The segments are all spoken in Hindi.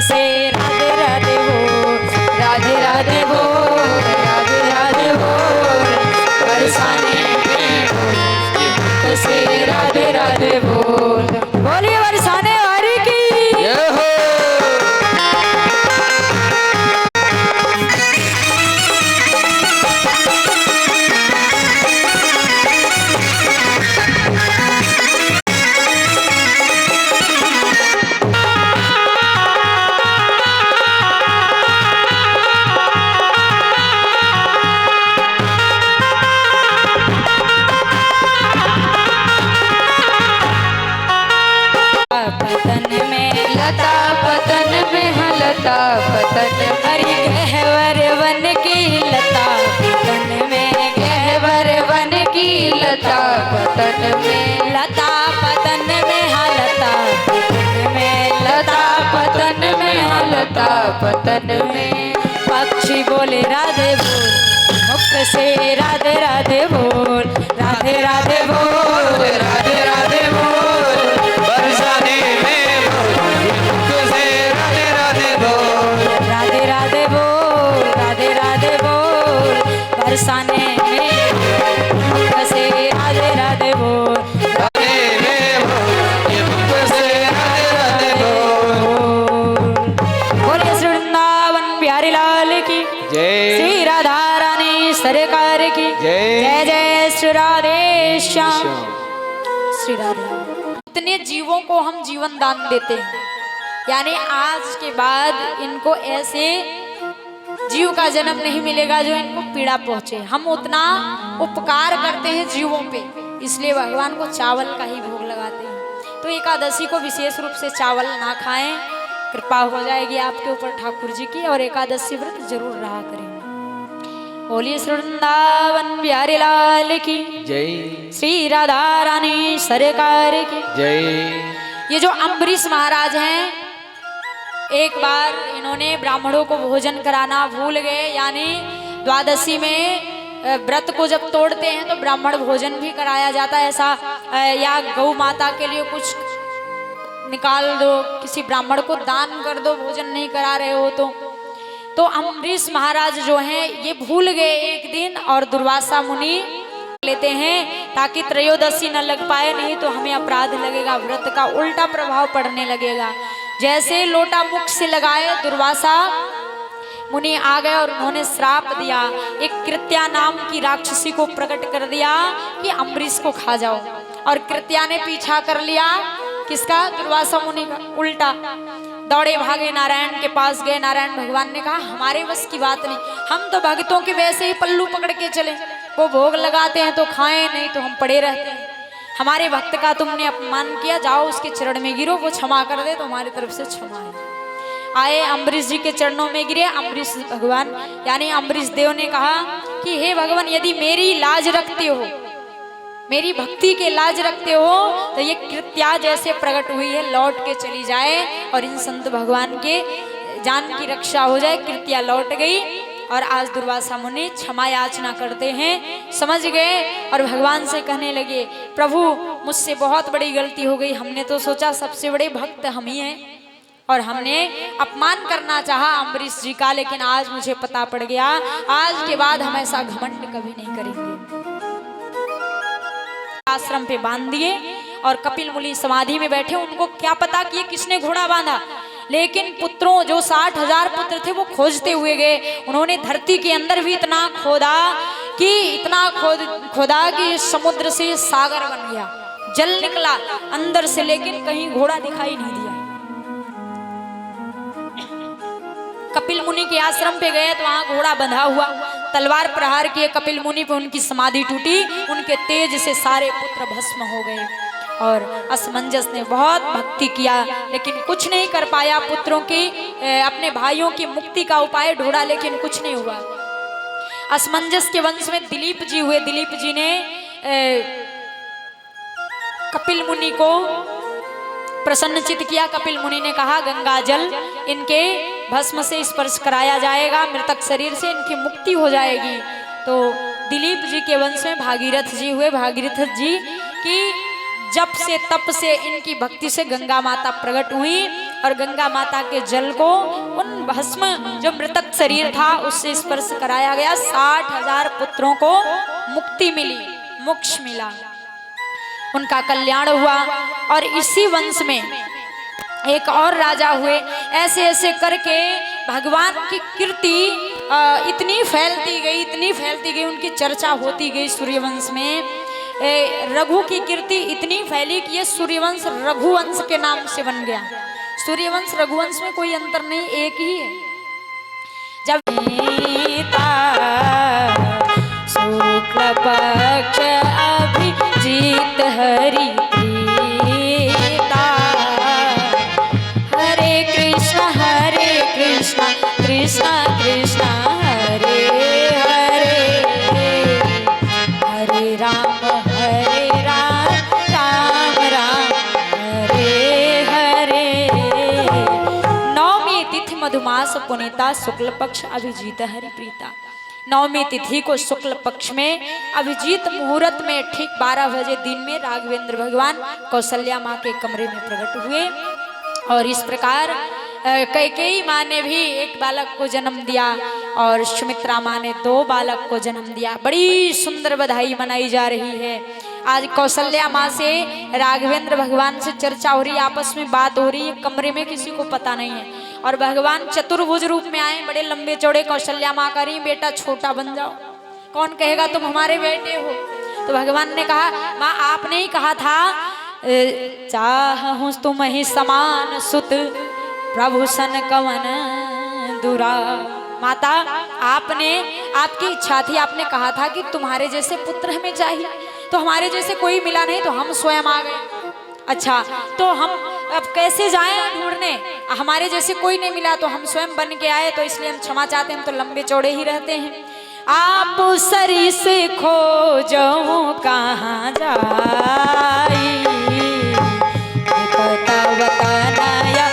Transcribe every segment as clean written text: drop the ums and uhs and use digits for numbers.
से राधे राधे बोल, राधे राधे बोल, राधे राधे बोल, बरसाने में बोल, ये मुख से राधे राधे बोल। बोलिए बरसाने वाली की जय हो। पतन हरि गहवर वन की लता पतन में, गहवर वन की लता पतन में, लता पतन में हाँ लता पतन में, लता पतन में हाँ लता पतन में। पक्षी बोले राधे बोल, मुख से राधे राधे बोल, राधे राधे बोल, राधे राधे बोल, बरसाने में बोल, मुख से राधे राधे बोल, राधे राधे बोल, राधे राधे बोल, बरसाने में मुख से राधे राधे बोल, राधे में बोल, ये मुख से राधे राधे बोल। बोलिए श्री वृंदावन बिहारी लाल की जय, श्री राधा रानी सरकार की जय, जय जय श्री राधे श्याम। श्री राधे। इतने जीवों को हम जीवन दान देते हैं, यानी आज के बाद इनको ऐसे जीव का जन्म नहीं मिलेगा जो इनको पीड़ा पहुंचे। हम उतना उपकार करते हैं जीवों पे, इसलिए भगवान को चावल का ही भोग लगाते हैं। तो एकादशी को विशेष रूप से चावल ना खाएं, कृपा हो जाएगी आपके ऊपर ठाकुर जी की, और एकादशी व्रत जरूर रहा करें। बोलिए श्री वृंदावन बिहारी लाल की जय, श्री राधा रानी सरकार की जय। ये जो अम्बरीश महाराज हैं, एक बार इन्होंने ब्राह्मणों को भोजन कराना भूल गए, यानी द्वादशी में व्रत को जब तोड़ते हैं तो ब्राह्मण भोजन भी कराया जाता है ऐसा, या गौ माता के लिए कुछ निकाल दो, किसी ब्राह्मण को दान कर दो, भोजन नहीं करा रहे हो तो अम्बरीश महाराज जो हैं ये भूल गए एक दिन, और दुर्वासा मुनि लेते हैं ताकि त्रयोदशी न लग पाए, नहीं तो हमें अपराध लगेगा, व्रत का उल्टा प्रभाव पड़ने लगेगा। जैसे लोटा मुख से लगाए दुर्वासा मुनि आ गए और उन्होंने श्राप दिया, एक कृत्या नाम की राक्षसी को प्रकट कर दिया कि अम्बरीश को खा जाओ, और कृत्या ने पीछा कर लिया किसका, दुर्वासा मुनि का। उल्टा दौड़े भागे नारायण के पास गए, नारायण भगवान ने कहा हमारे बस की बात नहीं, हम तो भक्तों के वैसे ही पल्लू पकड़ के चले, वो भोग लगाते हैं तो खाएं, नहीं तो हम पड़े रहते हैं। हमारे भक्त का तुमने अपमान किया, जाओ उसके चरण में गिरो, वो क्षमा कर दे तो हमारी तरफ से क्षमा है। आए अम्बरीश जी के चरणों में गिरे। अम्बरीश भगवान यानी अम्बरीश देव ने कहा कि हे भगवान, यदि मेरी लाज रखते हो, मेरी भक्ति के लाज रखते हो, तो ये कृत्या जैसे प्रकट हुई है लौट के चली जाए और इन संत भगवान के जान की रक्षा हो जाए। कृत्या लौट गई और आज दुर्वासा मुनि क्षमा याचना करते हैं, समझ गए और भगवान से कहने लगे प्रभु मुझसे बहुत बड़ी गलती हो गई, हमने तो सोचा सबसे बड़े भक्त हम ही हैं और हमने अपमान करना चाहा अम्बरीश जी का, लेकिन आज मुझे पता पड़ गया, आज के बाद हम ऐसा घमंड कभी नहीं करेंगे। आश्रम पे बांध दिए और कपिल मुनि समाधि में बैठे। उनको क्या पता कि ये किसने घोड़ा बांधा, लेकिन पुत्रों जो 60,000 पुत्र थे वो खोजते हुए गए। उन्होंने धरती के अंदर भी इतना खोदा कि खोदा कि समुद्र से सागर बन गया, जल निकला अंदर से, लेकिन कहीं घोड़ा दिखाई नहीं दिया। कपिल मुनि के आश्रम पे गए तो वहां घोड़ा बंधा हुआ, तलवार प्रहार किए कपिल मुनि पे, उनकी समाधि टूटी, उनके तेज से सारे पुत्र भस्म हो गए। और असमंजस ने बहुत भक्ति किया लेकिन कुछ नहीं कर पाया, पुत्रों की अपने भाइयों की मुक्ति का उपाय ढूंढा लेकिन कुछ नहीं हुआ। असमंजस के वंश में दिलीप जी हुए। दिलीप जी ने कपिल मुनि को प्रसन्नचित किया। कपिल मुनि ने कहा गंगा जल इनके भस्म से स्पर्श कराया जाएगा, मृतक शरीर से इनकी मुक्ति हो जाएगी। तो दिलीप जी के वंश में भागीरथ जी हुए। भागीरथ जी की जप से तप से इनकी भक्ति से गंगा माता प्रकट हुई और गंगा माता के जल को उन भस्म जो मृतक शरीर था उससे स्पर्श कराया गया। 60,000 पुत्रों को मुक्ति मिली, मोक्ष मिला, उनका कल्याण हुआ। और इसी वंश में एक और राजा हुए। ऐसे ऐसे करके भगवान की कीर्ति इतनी फैलती गई, इतनी फैलती गई, उनकी चर्चा होती गई सूर्यवंश में। रघु की कीर्ति इतनी फैली कि ये सूर्यवंश रघुवंश के नाम से बन गया। सूर्यवंश रघुवंश में कोई अंतर नहीं, एक ही है। जब शुक्ल पक्ष अभिजीत हरि प्रीता, हरे कृष्ण कृष्ण कृष्ण हरे हरे, हरे राम राम राम हरे हरे। नवमी तिथि मधुमास पुनीता, शुक्ल पक्ष अभिजीत हरि प्रीता। नवमी तिथि को शुक्ल पक्ष में अभिजीत मुहूर्त में ठीक 12 बजे दिन में राघवेंद्र भगवान कौशल्या माँ के कमरे में प्रकट हुए। और इस प्रकार कैकेयी माँ ने भी एक बालक को जन्म दिया और सुमित्रा माँ ने 2 बालक को जन्म दिया। बड़ी सुंदर बधाई मनाई जा रही है। आज कौशल्या माँ से राघवेंद्र भगवान से चर्चा हो रही है, आपस में बात हो रही है, कमरे में किसी को पता नहीं है। और भगवान चतुर्भुज रूप में आए, बड़े लंबे चौड़े। कौशल्या माँ कह रही बेटा छोटा बन जाओ, कौन कहेगा तुम हमारे बेटे हो। तो भगवान ने कहा माँ आपने ही कहा था चाहूं तुम ही समान सुत प्रभु सन कवन दुरा। माता आपने, आपकी इच्छा थी, आपने कहा था कि तुम्हारे जैसे पुत्र हमें चाहिए, तो हमारे जैसे कोई मिला नहीं तो हम स्वयं आ गए। अच्छा तो हम अब कैसे जाएं ढूंढने, हमारे जैसे कोई नहीं मिला तो हम स्वयं बन के आए, तो इसलिए हम क्षमा चाहते हैं, हम तो लंबे चौड़े ही रहते हैं। आप सरिस खोजो कहाँ जाई, पता बताया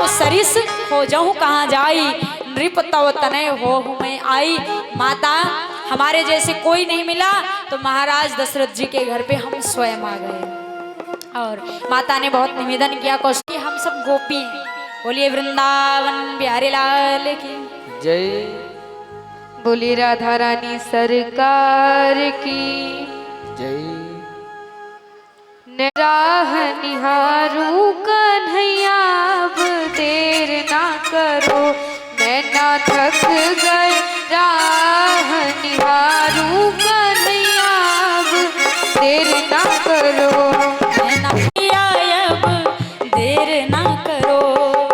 सरिस खोजहूँ कहाँ जाई, नृप तव तनय होहु मैं आई। माता हमारे जैसे कोई नहीं मिला तो महाराज दशरथ जी के घर पे हम स्वयं आ गए। और माता ने बहुत निवेदन किया कौशल्या हम सब गोपी हैं, बोलिए वृंदावन बिहारी लाल की जय, बोली राधा रानी सरकार की जय। राह निहारू कन्हैया अब देर ना करो, मैं ना थक गए राह निहारू कन्हैया अब देर ना करो, मैं ना अब देर ना करो,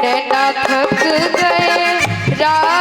मैं ना थक गए राह